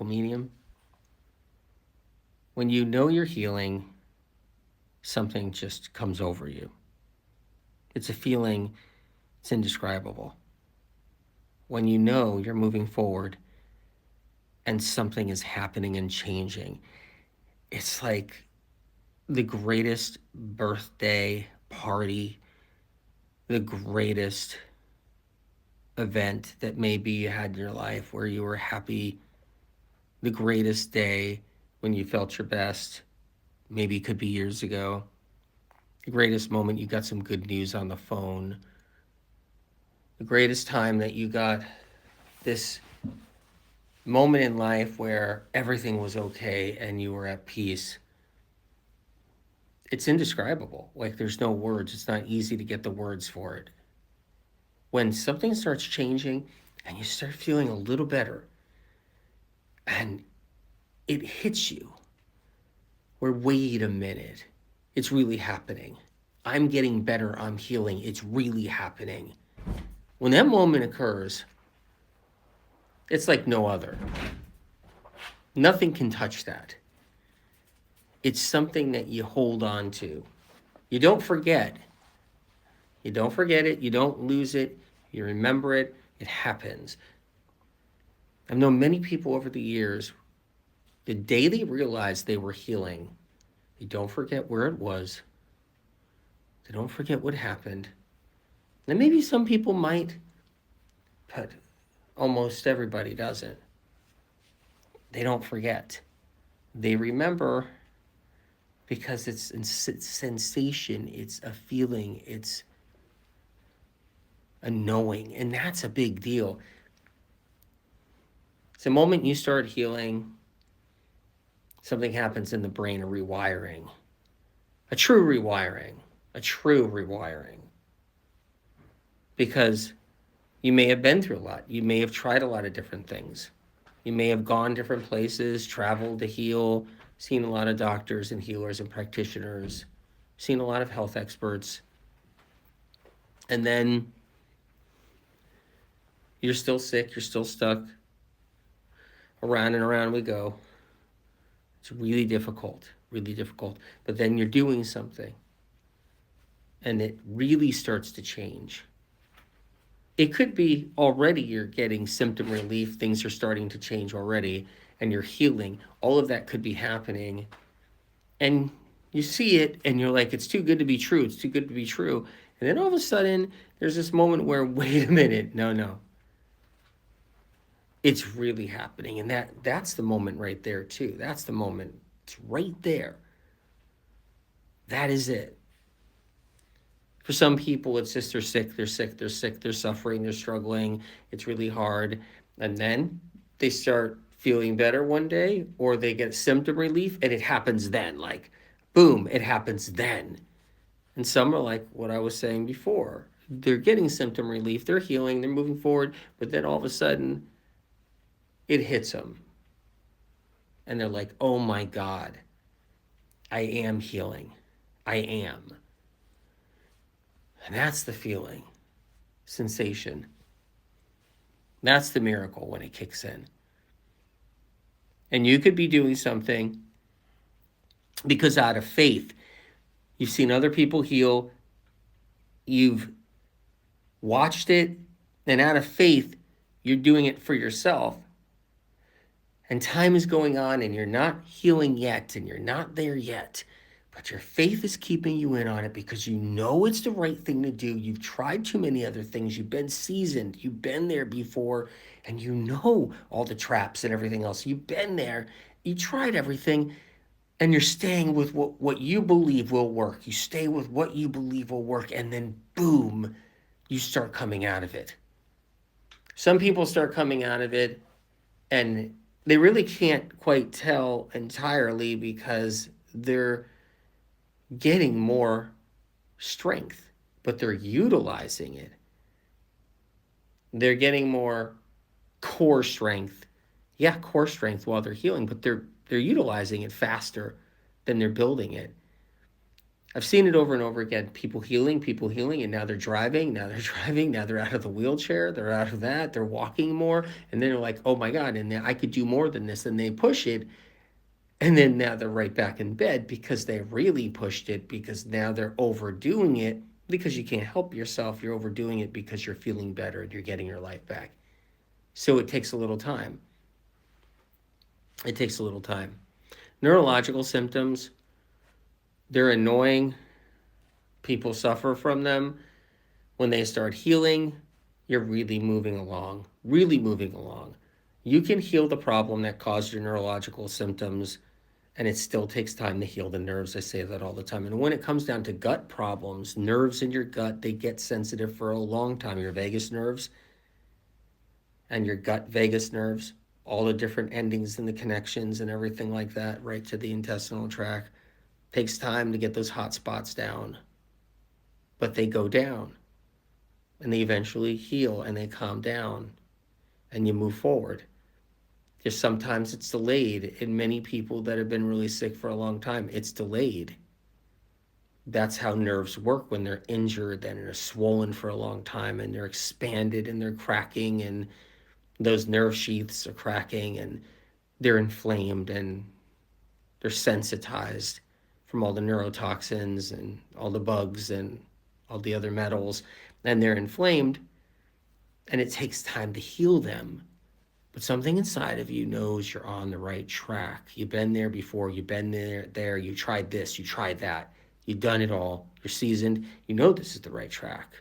medium. When you know you're healing, something just comes over you. It's a feeling, it's indescribable. When you know you're moving forward and something is happening and changing, it's like the greatest birthday party, the greatest event that maybe you had in your life where you were happy, the greatest day when you felt your best, maybe it could be years ago, the greatest moment you got some good news on the phone, the greatest time that you got this moment in life where everything was okay and you were at peace. It's indescribable. Like, there's no words. It's not easy to get the words for it. When something starts changing and you start feeling a little better and it hits you, where, wait a minute, it's really happening. I'm getting better. I'm healing. It's really happening. When that moment occurs, it's like no other. Nothing can touch that. It's something that you hold on to. You don't forget. You don't forget it. You don't lose it. You remember it. It happens. I've known many people over the years, the day they realized they were healing, they don't forget where it was. They don't forget what happened. And maybe some people might, but almost everybody doesn't. They don't forget. They remember because it's sensation, it's a feeling, it's a knowing, and that's a big deal. It's the moment you start healing, something happens in the brain, a rewiring, a true rewiring, a true rewiring. Because you may have been through a lot. You may have tried a lot of different things. You may have gone different places, traveled to heal, seen a lot of doctors and healers and practitioners, seen a lot of health experts. And then you're still sick, you're still stuck. Around and around we go. It's really difficult, really difficult. But then you're doing something and it really starts to change. It could be already you're getting symptom relief, things are starting to change already, and you're healing. All of that could be happening. And you see it and you're like, it's too good to be true. It's too good to be true. And then all of a sudden, there's this moment where, wait a minute, no. It's really happening. And that's the moment right there too. That's the moment. It's right there. That is it. For some people, it's just they're sick, they're suffering, they're struggling. It's really hard. And then they start feeling better one day, or they get symptom relief, and it happens then. Like, boom, it happens then. And some are like what I was saying before. They're getting symptom relief, they're healing, they're moving forward, but then all of a sudden, it hits them. And they're like, oh my God, I am healing. I am. And that's the feeling, sensation. That's the miracle when it kicks in. And you could be doing something because out of faith, you've seen other people heal, you've watched it, and out of faith, you're doing it for yourself. And time is going on and you're not healing yet and you're not there yet. But your faith is keeping you in on it because you know it's the right thing to do. You've tried too many other things. You've been seasoned. You've been there before. And you know all the traps and everything else. You've been there. You tried everything. And you're staying with what you believe will work. You stay with what you believe will work. And then boom, you start coming out of it. Some people start coming out of it and they really can't quite tell entirely because they're getting more strength, but they're utilizing it. They're getting more core strength. Yeah, core strength while they're healing, but they're utilizing it faster than they're building it. I've seen it over and over again. People healing, and now they're driving, now they're out of the wheelchair, they're out of that, they're walking more, and then they're like, oh my God, and I could do more than this, and they push it, and then now they're right back in bed because they really pushed it, because now they're overdoing it, because you can't help yourself. You're overdoing it because you're feeling better and you're getting your life back. So it takes a little time. It takes a little time. Neurological symptoms, they're annoying. People suffer from them. When they start healing, you're really moving along. You can heal the problem that caused your neurological symptoms, and it still takes time to heal the nerves. I say that all the time. And when it comes down to gut problems, nerves in your gut, they get sensitive for a long time. Your vagus nerves and your gut vagus nerves, all the different endings and the connections and everything like that, right to the intestinal tract. Takes time to get those hot spots down, but they go down and they eventually heal and they calm down and you move forward. Just sometimes it's delayed. In many people that have been really sick for a long time, it's delayed. That's how nerves work when they're injured and they're swollen for a long time and they're expanded and they're cracking and those nerve sheaths are cracking and they're inflamed and they're sensitized from all the neurotoxins and all the bugs and all the other metals, and they're inflamed, and it takes time to heal them. But something inside of you knows you're on the right track. You've been there before, you've been there, you tried this, you tried that, you've done it all, you're seasoned, you know this is the right track.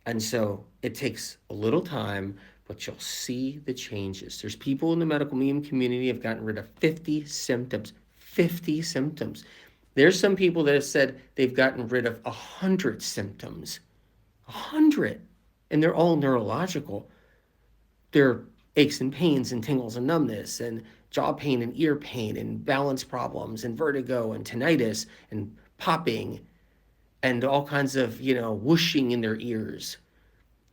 And so it takes a little time, but you'll see the changes. There's people in the medical meme community have gotten rid of 50 symptoms. 50 symptoms. There's some people that have said they've gotten rid of 100 symptoms. 100. And they're all neurological. They're aches and pains and tingles and numbness and jaw pain and ear pain and balance problems and vertigo and tinnitus and popping and all kinds of, whooshing in their ears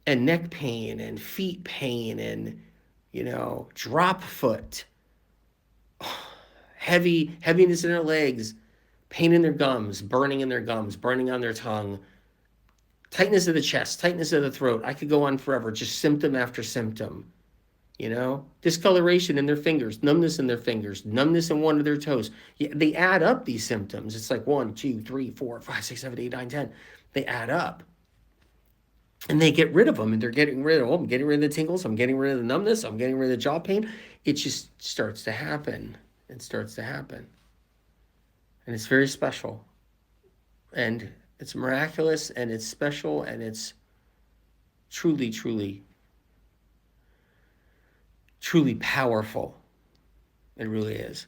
and neck pain and feet pain and, drop foot, heaviness in their legs, pain in their gums, burning in their gums, burning on their tongue, tightness of the chest, tightness of the throat. I could go on forever, just symptom after symptom. Discoloration in their fingers, numbness in their fingers, numbness in one of their toes. Yeah, they add up, these symptoms. It's like 1, 2, 3, 4, 5, 6, 7, 8, 9, 10. They add up. And they get rid of them, and they're getting rid of them. I'm getting rid of the tingles. I'm getting rid of the numbness. I'm getting rid of the jaw pain. It just starts to happen. It starts to happen. And it's very special. And it's miraculous, and it's special, and it's truly, truly, truly powerful. It really is.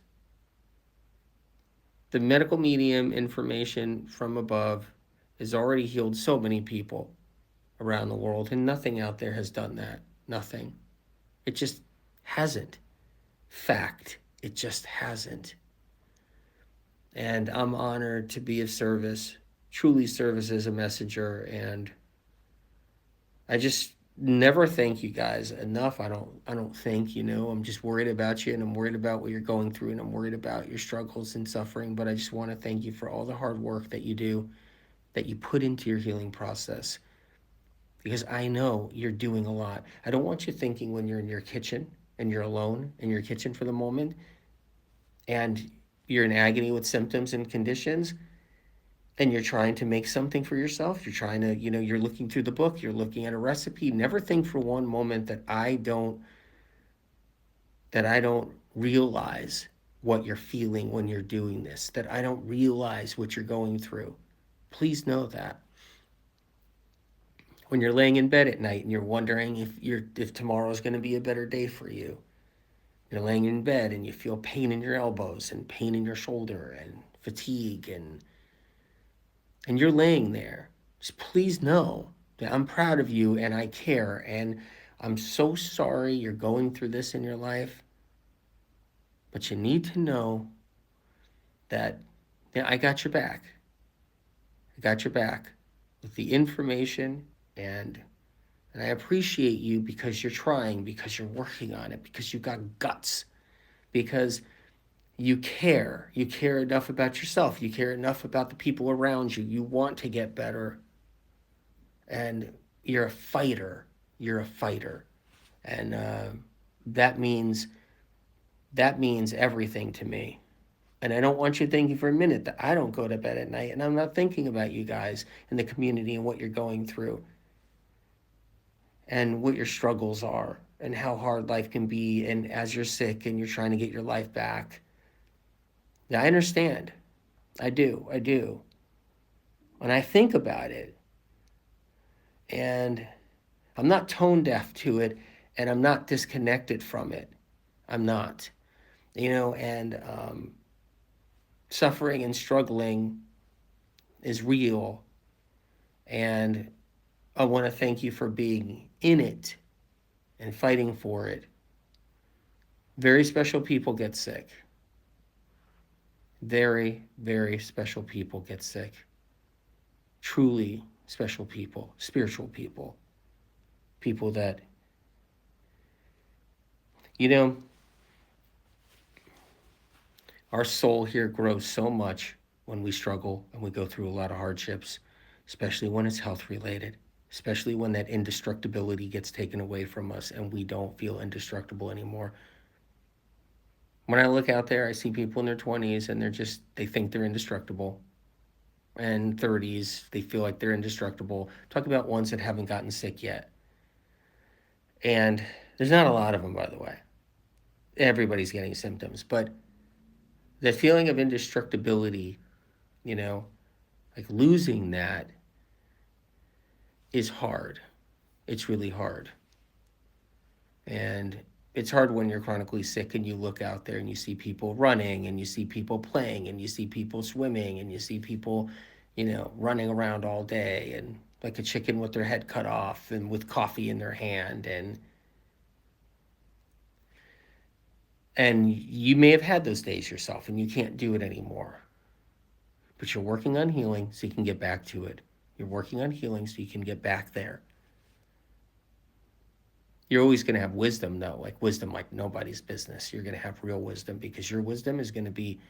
The medical medium information from above has already healed so many people around the world, and nothing out there has done that. Nothing. It just hasn't. Fact. It just hasn't. And I'm honored to be of service, truly service as a messenger, and I just never thank you guys enough. I don't think, I'm just worried about you, and I'm worried about what you're going through, and I'm worried about your struggles and suffering, but I just want to thank you for all the hard work that you do, that you put into your healing process, because I know you're doing a lot. I don't want you thinking when you're in your kitchen and you're alone in your kitchen for the moment and you're in agony with symptoms and conditions and you're trying to make something for yourself. You're trying to, you're looking through the book, you're looking at a recipe. Never think for one moment that I don't realize what you're feeling when you're doing this, that I don't realize what you're going through. Please know that. When you're laying in bed at night and you're wondering if tomorrow's going to be a better day for you. You're laying in bed and you feel pain in your elbows and pain in your shoulder and fatigue and you're laying there. Just please know that I'm proud of you and I care, and I'm so sorry you're going through this in your life. But you need to know that I got your back. I got your back with the information. And I appreciate you because you're trying, because you're working on it, because you've got guts, because, you care. You care enough about yourself. You care enough about the people around you. You want to get better. And you're a fighter. You're a fighter. And that means everything to me. And I don't want you thinking for a minute that I don't go to bed at night and I'm not thinking about you guys in the community and what you're going through and what your struggles are and how hard life can be, and as you're sick and you're trying to get your life back. Yeah, I understand. I do. And I think about it. And I'm not tone deaf to it, and I'm not disconnected from it. I'm not. And suffering and struggling is real. And I want to thank you for being in it and fighting for it. Very special people get sick. Very, very special people get sick. Truly special people, spiritual people. People that, our soul here grows so much when we struggle and we go through a lot of hardships, especially when it's health related, especially when that indestructibility gets taken away from us and we don't feel indestructible anymore. When I look out there, I see people in their 20s and they think they're indestructible. And 30s, they feel like they're indestructible. Talk about ones that haven't gotten sick yet. And there's not a lot of them, by the way. Everybody's getting symptoms. But the feeling of indestructibility, like losing that is hard. It's really hard. And it's hard when you're chronically sick and you look out there and you see people running and you see people playing and you see people swimming and you see people, running around all day and like a chicken with their head cut off and with coffee in their hand. And you may have had those days yourself and you can't do it anymore. But you're working on healing so you can get back to it. You're working on healing so you can get back there. You're always going to have wisdom, though, like nobody's business. You're going to have real wisdom because your wisdom is going to be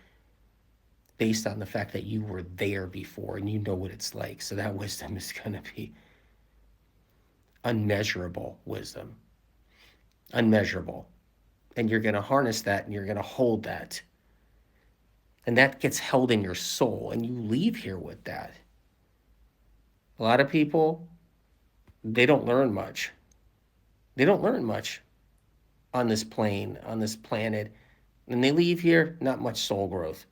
based on the fact that you were there before and you know what it's like. So that wisdom is going to be unmeasurable wisdom. Unmeasurable. And you're going to harness that and you're going to hold that. And that gets held in your soul and you leave here with that. A lot of people, they don't learn much. They don't learn much on this plane, on this planet. And they leave here, not much soul growth.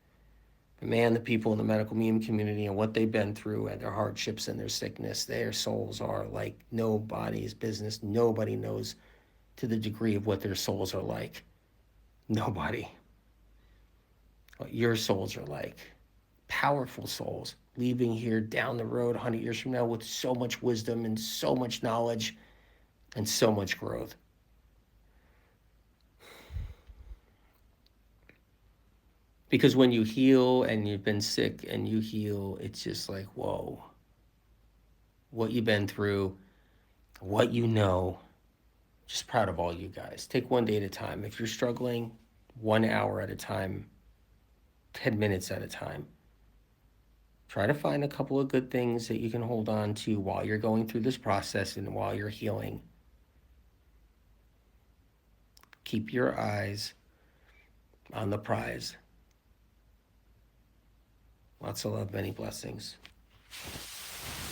But man, the people in the medical meme community and what they've been through and their hardships and their sickness, their souls are like nobody's business. Nobody knows to the degree of what their souls are like. Nobody. What your souls are like. Powerful souls leaving here down the road 100 years from now with so much wisdom and so much knowledge and so much growth. Because when you heal and you've been sick and you heal, it's just like, whoa. What you've been through, what you know. Just proud of all you guys. Take one day at a time. If you're struggling, 1 hour at a time, 10 minutes at a time. Try to find a couple of good things that you can hold on to while you're going through this process and while you're healing. Keep your eyes on the prize. Lots of love, many blessings.